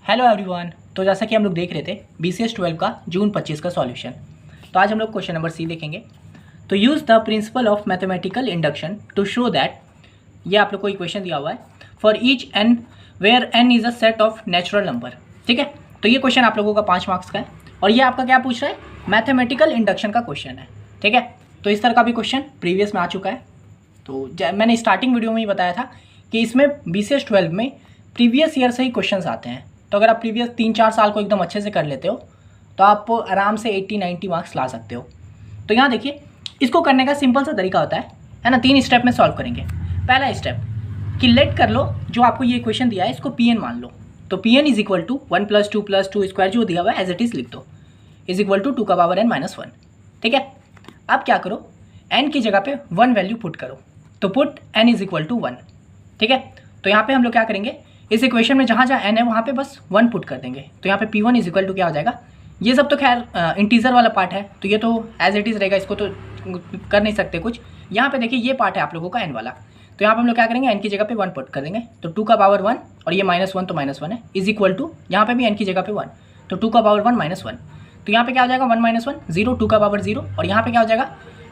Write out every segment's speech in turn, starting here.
Hello everyone. तो जैसा कि हम लोग देख रहे थे BCS 12 का जून 25 का सॉल्यूशन। तो आज हम लोग क्वेश्चन नंबर सी देखेंगे। तो use the principle of mathematical induction to show that, ये आप लोग को इक्वेशन दिया हुआ है, for each N where N is a set of natural number. ठीक है, तो ये क्वेश्चन आप लोगों का 5 मार्क्स का है और ये आपका क्या पूछ रहा है, मैथमेटिकल इंडक्शन का क्वेश्चन है। ठीक है, तो इस तरह का भी क्वेश्चन प्रीवियस में आ चुका है। तो मैंने स्टार्टिंग वीडियो में ही बताया था कि इसमें BCS 12 में प्रीवियस ईयर से ही क्वेश्चंस आते हैं। तो अगर आप प्रीवियस 3-4 साल को एकदम अच्छे से कर लेते हो तो आप आराम से 80-90 मार्क्स ला सकते हो। तो यहाँ देखिए, इसको करने का सिंपल सा तरीका होता है ना। 3 स्टेप में सॉल्व करेंगे। पहला स्टेप कि लेट कर लो, जो आपको ये क्वेश्चन दिया है इसको Pn मान लो। तो Pn is equal to 1 + 2 + 2 square जो दिया हुआ है एज इट इज़ लिख दो, इज इक्वल टू 2 का पावर n - 1। ठीक है, अब क्या करो, n की जगह पे 1 वैल्यू पुट करो। तो put n is equal to 1। ठीक है, तो यहाँ पे हम लोग क्या करेंगे, इस इक्वेशन में जहाँ जहाँ n है वहाँ पे बस 1 पुट कर देंगे। तो यहाँ पे P1 इज इक्वल टू क्या हो जाएगा, ये सब तो खैर इंटीजर वाला पार्ट है तो ये तो एज इट इज़ रहेगा, इसको तो कर नहीं सकते कुछ। यहाँ पे देखिए ये पार्ट है आप लोगों का n वाला, तो यहाँ पे हम लोग क्या करेंगे, n की जगह पे 1 पुट कर देंगे। तो 2 का पावर 1 और ये -1 तो -1 है, इज इक्वल टू यहाँ पे भी n की जगह पे 1, तो 2 का पावर 1 - 1। तो यहाँ पे क्या हो जाएगा, 1 - 1 0, 2 का पावर 0, और यहाँ पे क्या हो जाएगा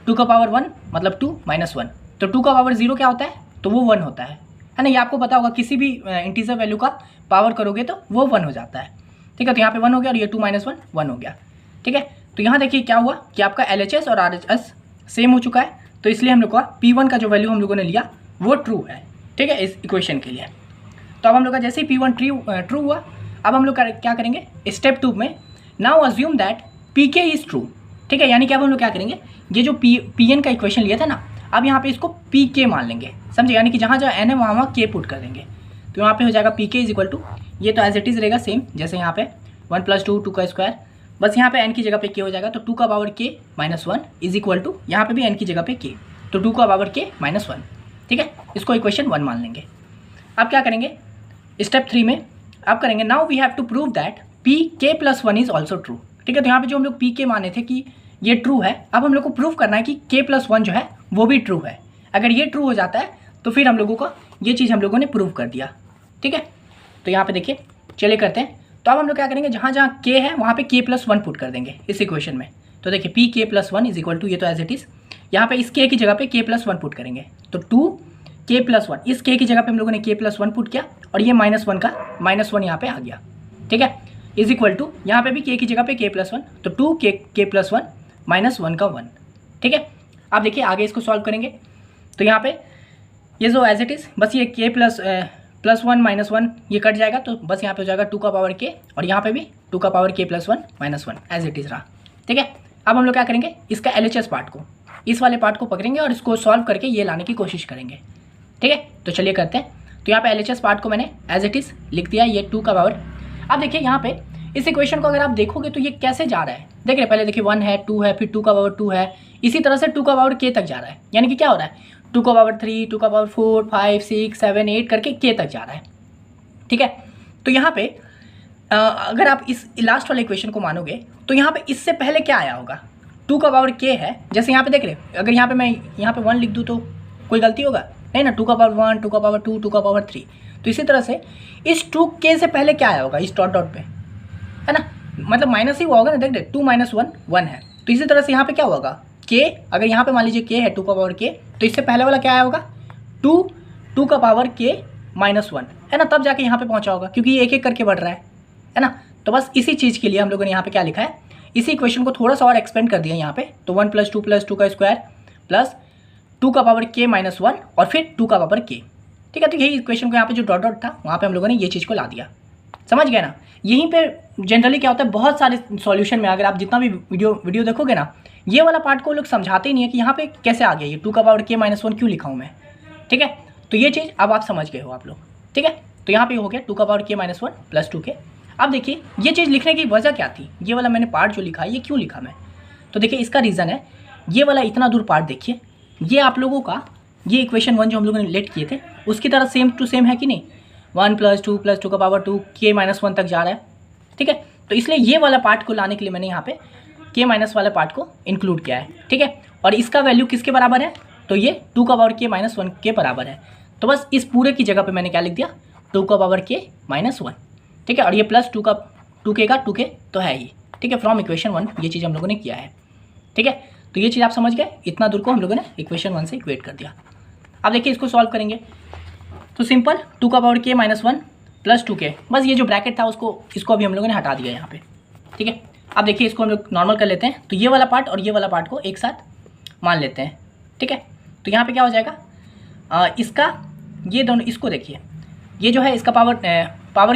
2 का पावर 1 मतलब 2 - 1। तो 2 का पावर 0 क्या होता है, तो वो 1 होता है ना। ये आपको पता होगा, किसी भी इंटीजर वैल्यू का पावर करोगे तो वो 1 हो जाता है। ठीक है, तो यहाँ पे 1 हो गया और ये 2 - 1 1 हो गया। ठीक है, तो यहाँ देखिए क्या हुआ कि आपका LHS और RHS सेम हो चुका है, तो इसलिए हम लोग का P1 का जो वैल्यू हम लोगों ने लिया वो ट्रू है। ठीक है, इस इक्वेशन के लिए। तो अब हम लोग का जैसे ही P1 ट्रू हुआ, अब हम लोग क्या करेंगे स्टेप 2 में, now assume that PK is true. ठीक है, यानी कि अब हम लोग क्या करेंगे, ये जो Pn का इक्वेशन लिया था ना, अब यहाँ पे इसको PK मान लेंगे, समझे। यानी कि जहाँ जहाँ n है वहाँ K पुट कर देंगे। तो यहाँ पे हो जाएगा PK इज इक्वल टू, ये तो एज इट इज़ रहेगा सेम जैसे यहाँ पे 1 + 2 2 का स्क्वायर, बस यहाँ पे n की जगह पे K हो जाएगा। तो 2 का power K - 1 is equal to, यहाँ पे भी n की जगह पे K, तो 2 का पावर K - 1। ठीक है, इसको इक्वेशन 1 मान लेंगे। अब क्या करेंगे स्टेप 3 में, अब करेंगे now we have to prove that PK + 1 is also true. ठीक है, तो यहाँ पे जो हम लोग PK माने थे कि ये ट्रू है, अब हम लोग को प्रूव करना है कि K + 1 जो है वो भी ट्रू है। अगर ये ट्रू हो जाता है तो फिर हम लोगों को ये चीज़ हम लोगों ने प्रूव कर दिया। ठीक है, तो यहाँ पे देखिए चलिए करते हैं। तो अब हम लोग क्या करेंगे, जहाँ जहाँ K है वहाँ पे K + 1 पुट कर देंगे इस इक्वेशन में। तो देखिए PK + 1 इज इक्वल टू, ये तो एज इट इज़, यहाँ पे इस K की जगह पे K + 1 पुट करेंगे। तो 2K + 1, इस K की जगह पे हम लोगों ने K + 1 पुट किया और ये -1 का -1 यहाँ पे आ गया। ठीक है, इज इक्वल टू, यहाँ पे भी K की जगह पे K + 1, तो 2K + 1 -1 का 1। ठीक है, अब देखिए आगे इसको सॉल्व करेंगे। तो यहाँ पे ये जो एज इट इज़, बस ये K + 1 - 1 ये कट जाएगा, तो बस यहाँ पे हो जाएगा 2 का पावर K, और यहाँ पे भी 2 का power K + 1 - 1 as it is रहा। ठीक है, अब हम लोग क्या करेंगे, इसका LHS पार्ट को, इस वाले पार्ट को पकड़ेंगे और इसको सॉल्व करके ये लाने की कोशिश करेंगे। ठीक है, तो चलिए करते हैं। तो यहाँ पे LHS पार्ट को मैंने एज इट इज़ लिख दिया, ये 2 का पावर। अब देखिए यहाँ पे इस इक्वेशन को अगर आप देखोगे तो ये कैसे जा रहा है, देख रहे पहले देखिए 1 है, 2 है, फिर 2 का पावर 2 है, इसी तरह से 2 का पावर K तक जा रहा है। यानी कि क्या हो रहा है, 2 का पावर 3, 2 का पावर 4, 5, 6, 7, 8 करके K तक जा रहा है। ठीक है, तो यहाँ पे अगर आप इस लास्ट वाले इक्वेशन को मानोगे तो यहाँ पे इससे पहले क्या आया होगा, 2 का पावर K है, जैसे यहाँ पे देख रहे, अगर यहाँ पे मैं यहाँ पे 1 लिख दूँ तो कोई गलती होगा नहीं ना। 2 का पावर 1, 2 का पावर 2, 2 का पावर 3, तो इसी तरह से इस 2K से पहले क्या आया होगा, इस डॉट पे, है ना, मतलब माइनस ही हुआ होगा ना। देख रहे 2 - 1 1 है, तो इसी तरह से यहाँ पे क्या होगा K, अगर यहाँ पे मान लीजिए K है 2 का पावर K, तो इससे पहले वाला क्या आया होगा 2 का पावर K - 1, है ना, तब जाके यहाँ पे पहुँचा होगा, क्योंकि ये एक एक करके बढ़ रहा है ना। तो बस इसी चीज़ के लिए हम लोगों ने यहाँ पे क्या लिखा है, इसी इक्वेशन को थोड़ा सा और एक्सपेंड कर दिया यहाँ पे। तो 1 + 2 + 2 का स्क्वायर प्लस 2 का पावर K - 1 और फिर 2 का पावर K। ठीक है, तो यही इक्वेशन को यहाँ पे जो डॉट डॉट था वहाँ पे हम लोगों ने ये चीज़ को ला दिया। समझ गए ना। यहीं पे जनरली क्या होता है, बहुत सारे सॉल्यूशन में अगर आप जितना भी वीडियो देखोगे ना, ये वाला पार्ट को लोग समझाते ही नहीं है कि यहाँ पे कैसे आ गया ये 2 का पावर K - 1 क्यों लिखा हूँ मैं। ठीक है, तो ये चीज़ अब आप समझ गए हो आप लोग। ठीक है, तो यहाँ पे हो गया 2 का पावर K - 1 + 2K। अब देखिए ये चीज़ लिखने की वजह क्या थी, ये वाला मैंने पार्ट जो लिखा है ये क्यों लिखा मैं, तो देखिए इसका रीज़न है, ये वाला इतना दूर पार्ट देखिए, ये आप लोगों का ये इक्वेशन 1 जो हम लोगों ने लेट किए थे उसकी तरह सेम टू सेम है कि नहीं, 1 + 2 + 2 का पावर 2 K - 1 तक जा रहा है। ठीक है, तो इसलिए ये वाला पार्ट को लाने के लिए मैंने यहाँ पे K- वाला पार्ट को इंक्लूड किया है। ठीक है, और इसका वैल्यू किसके बराबर है, तो ये 2 का पावर K - 1 के बराबर है। तो बस इस पूरे की जगह पे मैंने क्या लिख दिया, 2 का पावर K - 1। ठीक है, और ये प्लस 2k का 2k तो है ही, ठीक है, फ्रॉम इक्वेशन 1 ये चीज़ हम लोगों ने किया है, ठीक है। तो ये चीज़ आप समझ गए, इतना दूर को हम लोगों ने इक्वेशन 1 से इक्वेट कर दिया। अब देखिए इसको सॉल्व करेंगे तो सिंपल 2 का पावर k - 1 प्लस 2k, बस ये जो ब्रैकेट था इसको अभी हम लोगों ने हटा दिया यहाँ पे, ठीक है। अब देखिए इसको हम लोग नॉर्मल कर लेते हैं, तो ये वाला पार्ट और ये वाला पार्ट को एक साथ मान लेते हैं, ठीक है। तो यहाँ पे क्या हो जाएगा, इसका ये दोनों, इसको देखिए ये जो है इसका पावर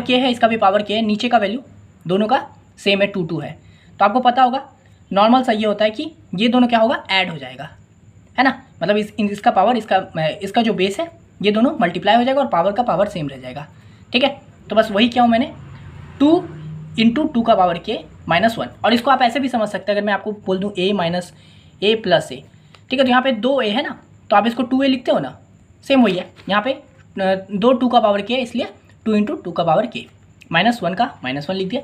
k है, इसका भी पावर k है, नीचे का वैल्यू दोनों का सेम है 2 है। तो आपको पता होगा नॉर्मल सा ये होता है कि ये दोनों क्या होगा, ऐड हो जाएगा, है ना, मतलब इसका पावर इसका जो बेस है ये दोनों मल्टीप्लाई हो जाएगा और पावर का पावर सेम रह जाएगा, ठीक है। तो बस वही क्या हूँ मैंने 2 × 2 का पावर k - 1, और इसको आप ऐसे भी समझ सकते हैं, अगर मैं आपको बोल दूँ a - a + a, ठीक है। तो यहाँ पे 2a है ना, तो आप इसको 2a लिखते हो ना, सेम वही है यहाँ पे 2 का पावर k है, इसलिए 2 × 2 का पावर k -1 का -1 लिख दिया।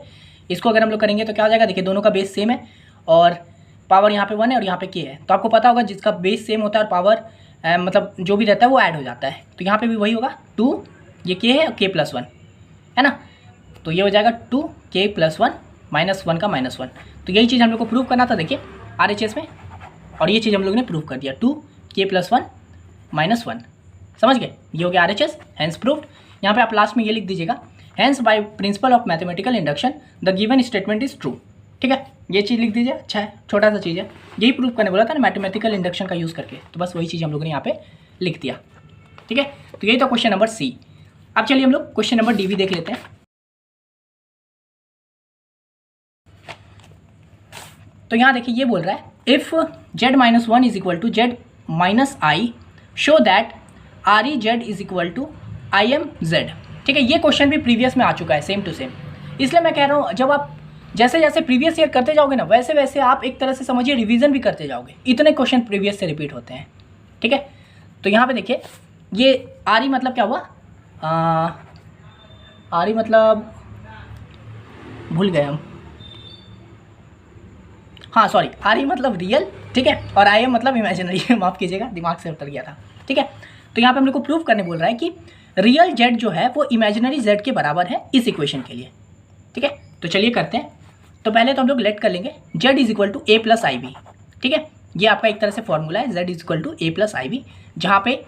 इसको अगर हम लोग करेंगे तो क्या हो जाएगा, देखिए दोनों का बेस सेम है और पावर यहाँ पे 1 है और यहाँ पे k है। तो आपको पता होगा जिसका बेस सेम होता है और पावर मतलब जो भी रहता है वो ऐड हो जाता है। तो यहाँ पे भी वही होगा 2, ये k है और k + 1 है ना, तो ये हो जाएगा 2k + 1 -1 का -1। तो यही चीज़ हम लोग को प्रूव करना था, देखिए RHS में, और ये चीज़ हम लोग ने प्रूव कर दिया 2k + 1 -1, समझ गए, ये हो गया RHS, हैंस प्रूव्ड। यहाँ पे आप लास्ट में ये लिख दीजिएगा, hence by principle of mathematical induction the given statement is true, ठीक है, ये चीज़ लिख दीजिए। अच्छा है, छोटा सा चीज़ है, यही प्रूव करने बोला था ना मैथमेटिकल इंडक्शन का यूज़ करके, तो बस वही चीज़ हम लोगों ने यहाँ पे लिख दिया, ठीक है। तो यही था क्वेश्चन नंबर C। अब चलिए हम लोग क्वेश्चन नंबर D भी देख लेते हैं। तो यहाँ देखिए ये बोल रहा है if z - 1 = z - i show that ReZ = ImZ, ठीक है। ये क्वेश्चन भी प्रीवियस में आ चुका है सेम टू सेम, इसलिए मैं कह रहा हूँ जब आप जैसे जैसे प्रीवियस ईयर करते जाओगे ना, वैसे वैसे आप एक तरह से समझिए रिवीजन भी करते जाओगे, इतने क्वेश्चन प्रीवियस से रिपीट होते हैं, ठीक है। तो यहाँ पे देखिए ये RE मतलब क्या हुआ, RE मतलब भूल गए हम, हाँ सॉरी, RE मतलब रियल, ठीक है, और IM मतलब इमेजिनरी माफ़ कीजिएगा, दिमाग से उतर गया था, ठीक है। तो यहाँ पे हम लोग को प्रूव करने बोल रहा है कि रियल z जो है वो इमेजिनरी z के बराबर है इस इक्वेशन के लिए, ठीक है। तो चलिए करते हैं। तो पहले तो हम लोग लेट कर लेंगे z = a + ib, ठीक है, ये आपका एक तरह से फॉर्मूला है, z = a + ib, जहाँ पे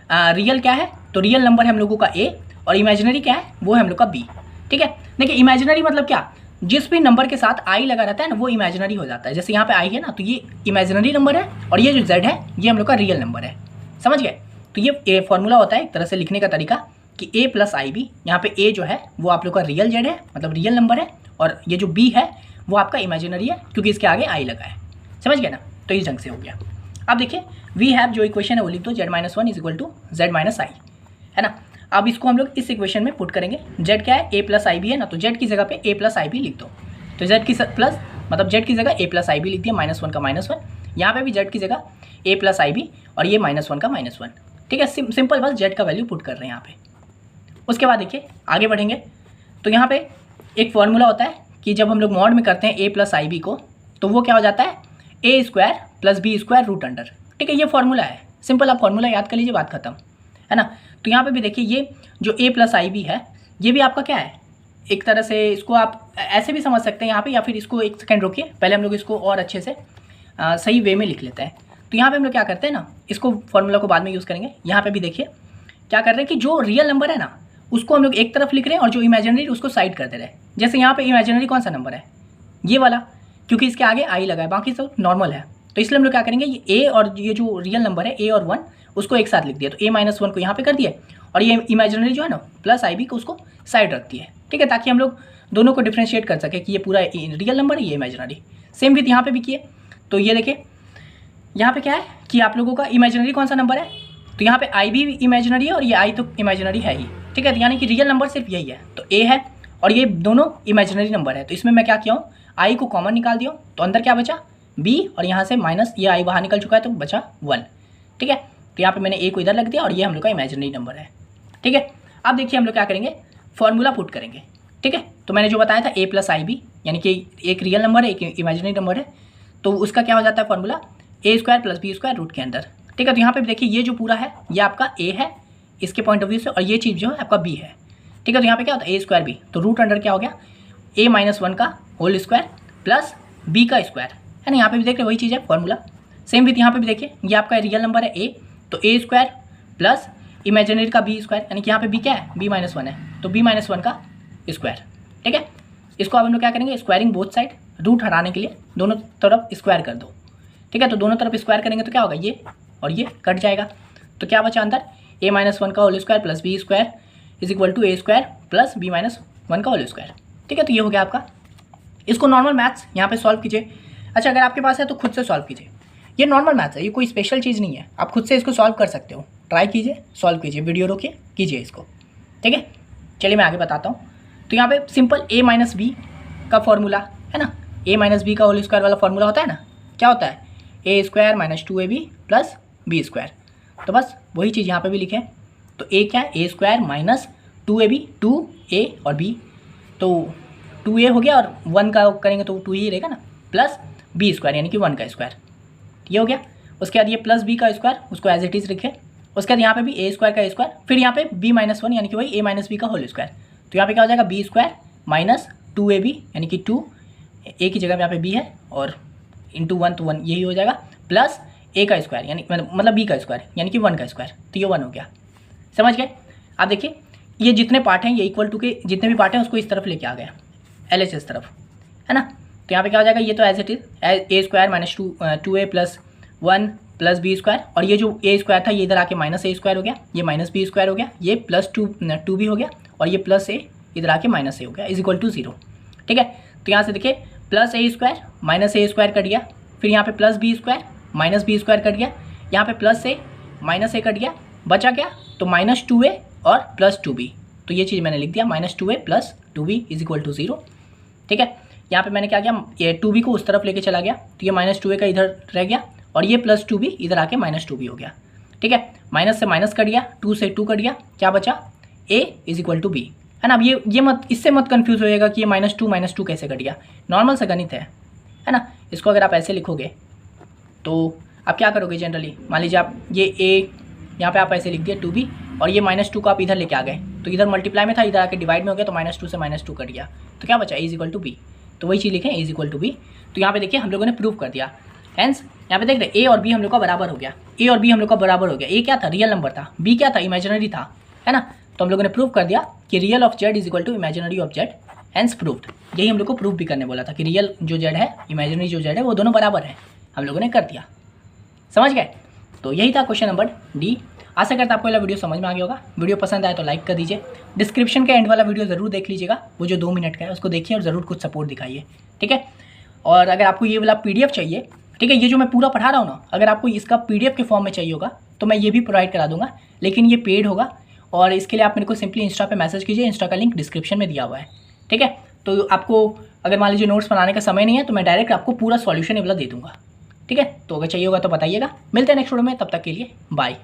रियल क्या है, तो रियल नंबर है हम लोगों का a और इमेजिनरी क्या है वो है हम लोग का b, ठीक है। देखिए इमेजिनरी मतलब क्या, जिस भी नंबर के साथ i लगा रहता है ना वो इमेजिनरी हो जाता है, जैसे यहाँ पे i है ना, तो ये इमेजिनरी नंबर है और ये जो z है ये हम लोग का रियल नंबर है, समझ गए। तो ये फॉर्मूला होता है एक तरह से लिखने का तरीका कि a + ib, यहाँ पे a जो है वो आप लोग का रियल z है, मतलब रियल नंबर है, और ये जो b है वो आपका इमेजिनरी है क्योंकि इसके आगे i लगा है, समझ गए ना। तो इस ढंग से हो गया। अब देखिए वी हैव जो इक्वेशन है वो लिख दो, z - 1 = z - i, है ना। अब इसको हम लोग इस इक्वेशन में पुट करेंगे, z क्या है a + ib है ना, तो z की जगह पे a + ib लिख दो, तो z की प्लस मतलब z की जगह a + ib लिख दिया, -1 का -1, यहाँ पे भी z की जगह a + ib और ये -1 का -1, ठीक है। सिंपल बस z का वैल्यू पुट कर रहे हैं यहाँ पे। उसके बाद देखिए आगे बढ़ेंगे, तो यहाँ पे एक फॉर्मूला होता है कि जब हम लोग मॉड में करते हैं a + ib को, तो वो क्या हो जाता है a² + b²√, ठीक है, ये फॉर्मूला है, सिंपल आप फॉर्मूला याद कर लीजिए, बात खत्म, है ना। तो यहाँ पे भी देखिए ये जो a + ib है ये भी आपका क्या है, एक तरह से इसको आप ऐसे भी समझ सकते हैं यहाँ पे, या फिर इसको एक सेकंड रोकिए, पहले हम लोग इसको और अच्छे से सही वे में लिख लेते हैं। तो यहाँ पे हम लोग क्या करते हैं ना, इसको फॉर्मूला को बाद में यूज़ करेंगे। यहाँ पे भी देखिए क्या कर रहे हैं कि जो रियल नंबर है ना उसको हम लोग एक तरफ लिख रहे हैं और जो इमेजिनरी उसको साइड कर दे रहे हैं। जैसे यहाँ पे इमेजिनरी कौन सा नंबर है, ये वाला, क्योंकि इसके आगे i लगा है, बाकी सब नॉर्मल है, तो इसलिए हम लोग क्या करेंगे ये a और ये जो रियल नंबर है a और 1 उसको एक साथ लिख दिया, तो a - 1 को यहाँ पे कर दिए और ये इमेजिनरी जो है ना +ib को उसको साइड रख दिए, ठीक है, ताकि हम लोग दोनों को डिफ्रेंशिएट कर सके कि ये पूरा रियल नंबर है, ये इमेजिनरी। सेम विथ यहाँ पे भी किए, तो ये देखिए यहाँ पे क्या है कि आप लोगों का इमेजिनरी कौन सा नंबर है, तो यहाँ पे i भी इमेजिनरी है और ये i तो इमेजिनरी है ही, ठीक है, तो यानी कि रियल नंबर सिर्फ यही है, तो a है और ये दोनों इमेजिनरी नंबर है। तो इसमें मैं क्या किया हूँ, i को कॉमन निकाल दिया, तो अंदर क्या बचा b और यहाँ से माइनस ये i बाहर निकल चुका है तो बचा 1, ठीक है। तो यहाँ पे मैंने a को इधर रख दिया और ये हम लोग का इमेजिनरी नंबर है, ठीक है। अब देखिए हम लोग क्या करेंगे, फॉर्मूला पुट करेंगे, ठीक है। तो मैंने जो बताया था a + ib, यानी कि एक रियल नंबर है एक इमेजिनरी नंबर है, तो उसका क्या हो जाता है फॉर्मूला a² + b² के अंदर, ठीक है। तो यहाँ पे देखिए ये जो पूरा है ये आपका a है इसके पॉइंट ऑफ व्यू से, और ये चीज़ जो है आपका b है, ठीक ठीक है। तो यहाँ पे क्या होता है ए स्क्वायर बी, तो रूट अंडर क्या हो गया ए माइनस वन का होल स्क्वायर प्लस बी का स्क्वायर, है ना। यहाँ पे भी देख रहे वही चीज़ है फॉर्मूला, सेम विथ यहाँ पे भी देखिए ये आपका रियल नंबर है ए, तो ए स्क्वायर प्लस इमेजिनरी का बी स्क्वायर, यानी कि यहाँ पे बी क्या है बी माइनस वन है, तो बी माइनस वन का स्क्वायर, ठीक है। इसको अब हम लोग क्या करेंगे स्क्वायरिंग बोथ साइड, रूट हटाने के लिए दोनों तरफ स्क्वायर कर दो, ठीक है। तो दोनों तरफ स्क्वायर करेंगे तो क्या होगा ये और ये कट जाएगा, तो क्या बचा अंदर ए माइनस वन का whole square plus B square is equal to A square plus B minus one का होल स्क्वायर, ठीक है। तो ये हो गया आपका। इसको नॉर्मल मैथ्स यहाँ पे सॉल्व कीजिए। अच्छा अगर आपके पास है तो खुद से सॉल्व कीजिए, ये नॉर्मल मैथ्स है, ये कोई स्पेशल चीज़ नहीं है, आप खुद से इसको सॉल्व कर सकते हो। ट्राई कीजिए, सॉल्व कीजिए, वीडियो रोकिए, कीजिए इसको, ठीक है। चलिए मैं आगे बताता हूँ। तो यहाँ पे सिंपल ए माइनस बी का फॉर्मूला है ना, ए माइनस बी का होल स्क्वायर वाला फॉर्मूला होता है ना, क्या होता है A square minus two A B plus B square, तो बस वही चीज़ यहाँ पे भी लिखें। तो ए क्या है A square minus two A B, two A और बी, तो टू ए हो गया और वन का करेंगे तो टू ही रहेगा ना, प्लस बी स्क्वायर यानी कि वन का स्क्वायर, ये हो गया। उसके बाद ये प्लस बी का स्क्वायर उसको एज इट इज़ लिखे, उसके बाद यहाँ पे भी ए स्क्वायर का स्क्वायर, फिर यहाँ पे बी माइनस वन यानी कि वही ए माइनस बी का होल स्क्वायर, तो यहाँ पे क्या हो जाएगा B square minus two A B यानी कि टू ए की जगह पे यहाँ पे बी है और इंटू वन तो वन यही हो जाएगा, प्लस ए का स्क्वायर यानी मतलब बी का स्क्वायर यानी कि वन का स्क्वायर, तो ये वन हो गया। समझ गए। आप देखिए ये जितने पार्ट हैं ये इक्वल टू के जितने भी पार्ट हैं उसको इस तरफ लेके आ गया LHS तरफ, है ना। तो यहाँ पे क्या हो जाएगा ये तो as it is A square minus two A plus one plus B square, और ये जो ए स्क्वायर था ये इधर आके माइनस ए स्क्वायर हो गया, ये माइनस बी स्क्वायर हो गया, ये प्लस टू बी हो गया और ये प्लस ए इधर आके माइनस ए हो गया इज इक्वल टू जीरो, ठीक है। तो यहाँ से देखिए plus a square minus a square cut गया, फिर यहाँ पे plus B square minus b square cut गया, यहाँ पे plus a minus a cut गया, बचा क्या तो माइनस टू ए और प्लस टू बी, तो ये चीज़ मैंने लिख दिया minus two A plus two b is equal to zero, ठीक है। यहाँ पे मैंने क्या किया ये टू बी को उस तरफ लेके चला गया, तो ये माइनस टू ए का इधर रह गया और ये प्लस टू बी इधर आके माइनस टू बी हो गया, ठीक है। माइनस से माइनस कट गया, टू से टू कट गया, क्या बचा ए इज इक्वल टू बी, है ना। अब ये मत इससे मत कंफ्यूज होएगा कि ये माइनस टू कैसे कट गया, नॉर्मल सा गणित है ना। इसको अगर आप ऐसे लिखोगे तो आप क्या करोगे जनरली, मान लीजिए आप ये ए यहाँ पे आप ऐसे लिख दिए टू बी और ये माइनस टू को आप इधर लेके आ गए, तो इधर मल्टीप्लाई में था इधर आके डिवाइड में हो गया, तो माइनस टू से माइनस टू कट गया, तो क्या बचा ए इज इक्वल टू बी, तो वही चीज़ लिखें ए इज इक्वल टू बी। तो यहाँ पे देखिए हम लोगों ने प्रूव कर दिया, हेंस यहाँ पे देख रहे ए और बी हम लोग का बराबर हो गया, ए और बी हम लोग का बराबर हो गया, ए क्या था रियल नंबर था, बी क्या था इमेजिनरी था, है ना। तो हम लोगों ने प्रूव कर दिया कि real of z is equal to imaginary of z, hence proved. यही हम लोग को प्रूव भी करने बोला था कि रियल जो जेड है इमेजिनरी जो जेड है वो दोनों बराबर है, हम लोगों ने कर दिया। समझ गए। तो यही था क्वेश्चन नंबर डी। आशा करता आपको ये वीडियो समझ में आ गया होगा। वीडियो पसंद आए तो लाइक कर दीजिए, डिस्क्रिप्शन के एंड वाला वीडियो ज़रूर देख लीजिएगा, वो जो 2 मिनट का है उसको देखिए और ज़रूर कुछ सपोर्ट दिखाइए, ठीक है। और अगर आपको ये वाला PDF चाहिए, ठीक है, ये जो मैं पूरा पढ़ा रहा हूँ ना, अगर आपको इसका PDF के फॉर्म में चाहिए होगा तो मैं ये भी प्रोवाइड करा दूंगा, लेकिन ये पेड होगा और इसके लिए आप मेरे को सिंपली इंस्टा पे मैसेज कीजिए, इंस्टा का लिंक डिस्क्रिप्शन में दिया हुआ है, ठीक है। तो आपको अगर मान लीजिए नोट्स बनाने का समय नहीं है तो मैं डायरेक्ट आपको पूरा सॉल्यूशन ये वाला दे दूँगा, ठीक है। तो अगर चाहिए होगा तो बताइएगा। मिलते हैं नेक्स्ट वीडियो में, तब तक के लिए बाय।